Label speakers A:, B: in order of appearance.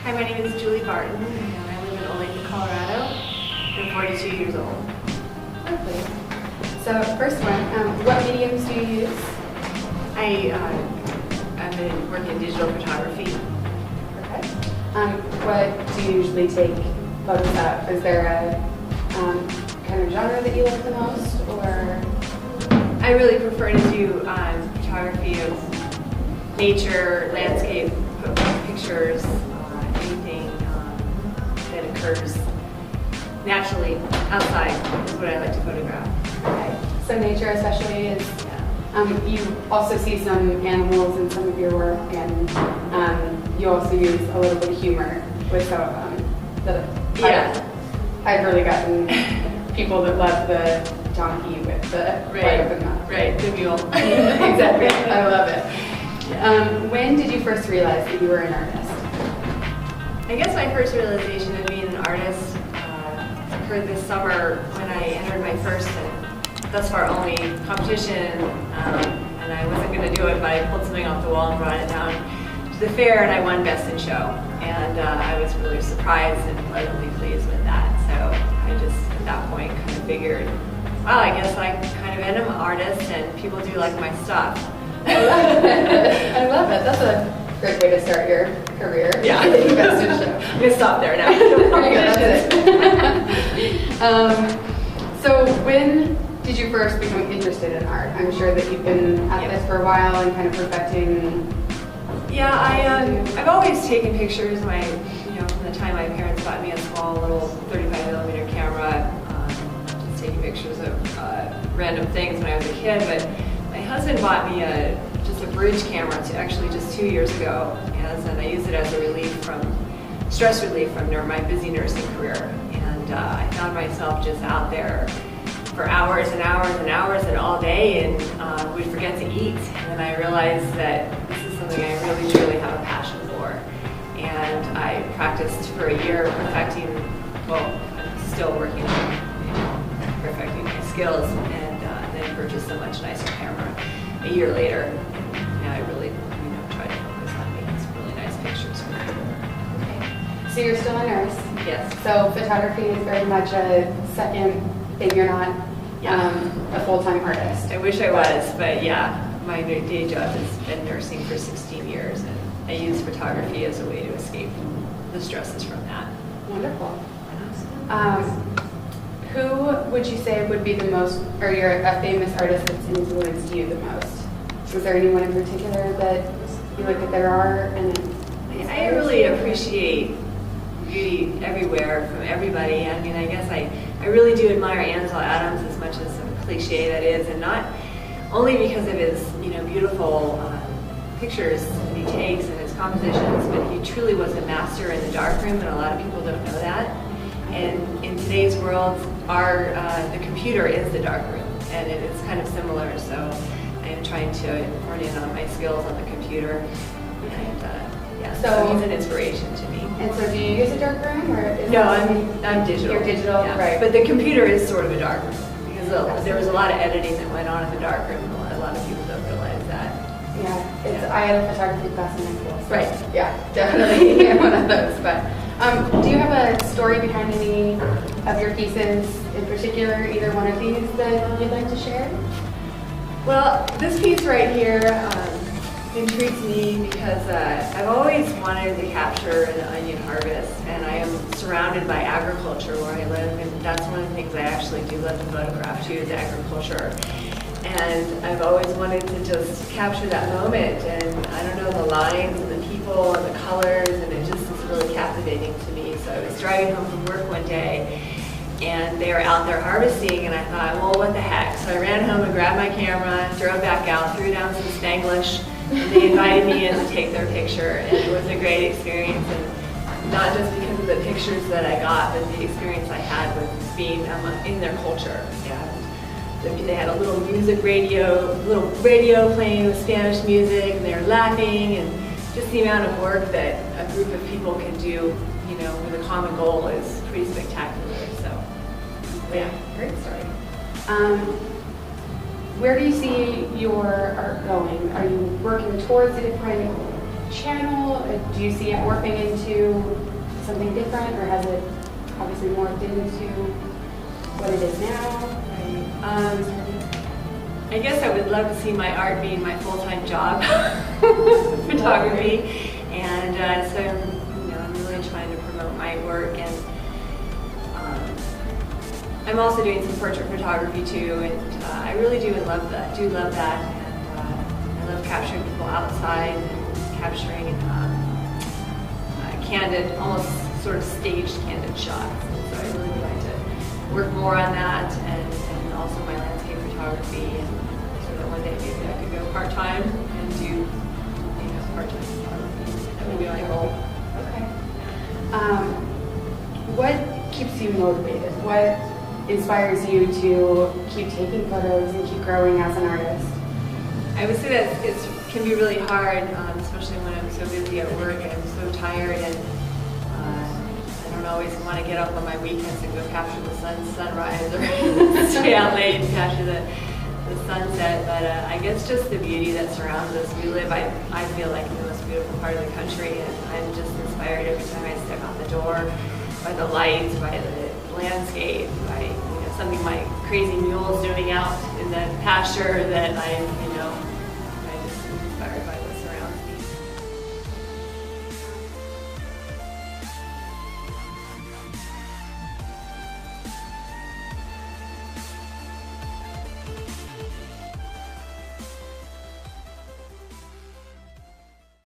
A: Hi, my name is Julie Barton, and I live in Olathe, Colorado. I'm 42 years old.
B: Lovely. So first one, what mediums do you use?
A: I've been working in digital photography.
B: Okay. What do you usually take photos of? Is there a kind of genre that you like the most, or?
A: I really prefer to do photography of nature, landscape pictures, anything that occurs naturally outside is what I like to photograph.
B: Okay. So nature especially is, you also see some animals in some of your work, and you also use a little bit of humor with some of them. I've really gotten people that love the donkey with the
A: right,
B: open mouth.
A: Right, the mule.
B: Exactly, I love it. When did you first realize that you were an artist?
A: I guess my first realization of being an artist occurred this summer when I entered my first and thus far only competition, and I wasn't going to do it, but I pulled something off the wall and brought it down to the fair, and I won Best in Show. And I was really surprised and pleasantly pleased with that. So I just, at that point, kind of figured, wow, I guess I kind of am an artist, and people do like my stuff.
B: I love it. That's a great way to start your career.
A: Yeah.
B: Best in Show.
A: I'm going to stop there now.
B: There you go, that's it. So when did you first become interested in art? I'm sure that you've been at this for a while and kind of perfecting.
A: Yeah, I've always taken pictures. From the time my parents bought me a small little 35mm camera, just taking pictures of random things when I was a kid. But my husband bought me just a bridge camera just 2 years ago, and I used it as a stress relief from my busy nursing career. And I found myself just out there for hours and hours and hours and all day, and we'd forget to eat. And then I realized that this is something I really truly have a passion for. And I practiced for a year perfecting, I'm still working on perfecting my skills, and then purchased a much nicer camera a year later. And now I really try to focus on making some really nice pictures for people.
B: Okay. So you're still a nurse?
A: Yes.
B: So photography is very much a second thing. You're not a full-time artist.
A: I wish I was, but yeah, my day job has been nursing for 16 years, and I use photography as a way to escape the stresses from that.
B: Wonderful. Who would you say would be the most, or you're a famous artist that's influenced you the most? Is there anyone in particular that you look at their art and
A: I really appreciate beauty everywhere from everybody. I mean, I guess I really do admire Ansel Adams, as much as a cliche that is, and not only because of his beautiful pictures that he takes and his compositions, but he truly was a master in the darkroom, and a lot of people don't know that. And in today's world, the computer is the darkroom, and it is kind of similar. So I am trying to hone in on my skills on the computer, and so he's an inspiration to me.
B: And so do you use a darkroom, or is
A: No, I'm digital.
B: You're digital,
A: yeah.
B: right?
A: But the computer is sort of a darkroom, because there was a lot of editing that went on in the darkroom. A lot of people don't realize that.
B: Yeah, I had a photography class in my school. So
A: right.
B: Yeah, definitely one of those. But do you have a story behind any of your pieces in particular, either one of these that you'd like to share?
A: Well, this piece right here intrigues me because I've always wanted to capture an onion harvest, and I am surrounded by agriculture where I live, and that's one of the things I actually do love to photograph too, is agriculture. And I've always wanted to just capture that moment, and I don't know, the lines and the people and the colors, and it just is really captivating to me. So I was driving home from work one day, and they were out there harvesting, and I thought, well, what the heck? So I ran home and grabbed my camera, drove back out, threw down some Spanglish, and they invited me in to take their picture, and it was a great experience. And not just because of the pictures that I got, but the experience I had with being in their culture. They had a little little radio playing with Spanish music, and they were laughing, and just the amount of work that a group of people can do, with a common goal is pretty spectacular. So, yeah, great story.
B: Where do you see your art going? Are you working towards a different channel? Do you see it morphing into something different, or has it obviously morphed into what it is now?
A: I guess I would love to see my art being my full-time job, photography, and so I'm really trying to promote my work, and I'm also doing some portrait photography too, and I really do love that, and I love capturing people outside and capturing candid, almost sort of staged candid shots, and so I really would like to work more on that, and also my landscape photography, and so that one day maybe I could go part-time and do part-time photography. That would be my goal.
B: Okay. What keeps you motivated? What inspires you to keep taking photos and keep growing as an artist?
A: I would say that it can be really hard, especially when I'm so busy at work and I'm so tired, and I don't always want to get up on my weekends and go capture the sunrise or stay out late and capture the sunset. But I guess just the beauty that surrounds us. We live, I feel like, in the most beautiful part of the country, and I'm just inspired every time I step out the door by the lights, by the landscape, by something my crazy mule's doing out in the pasture that I'm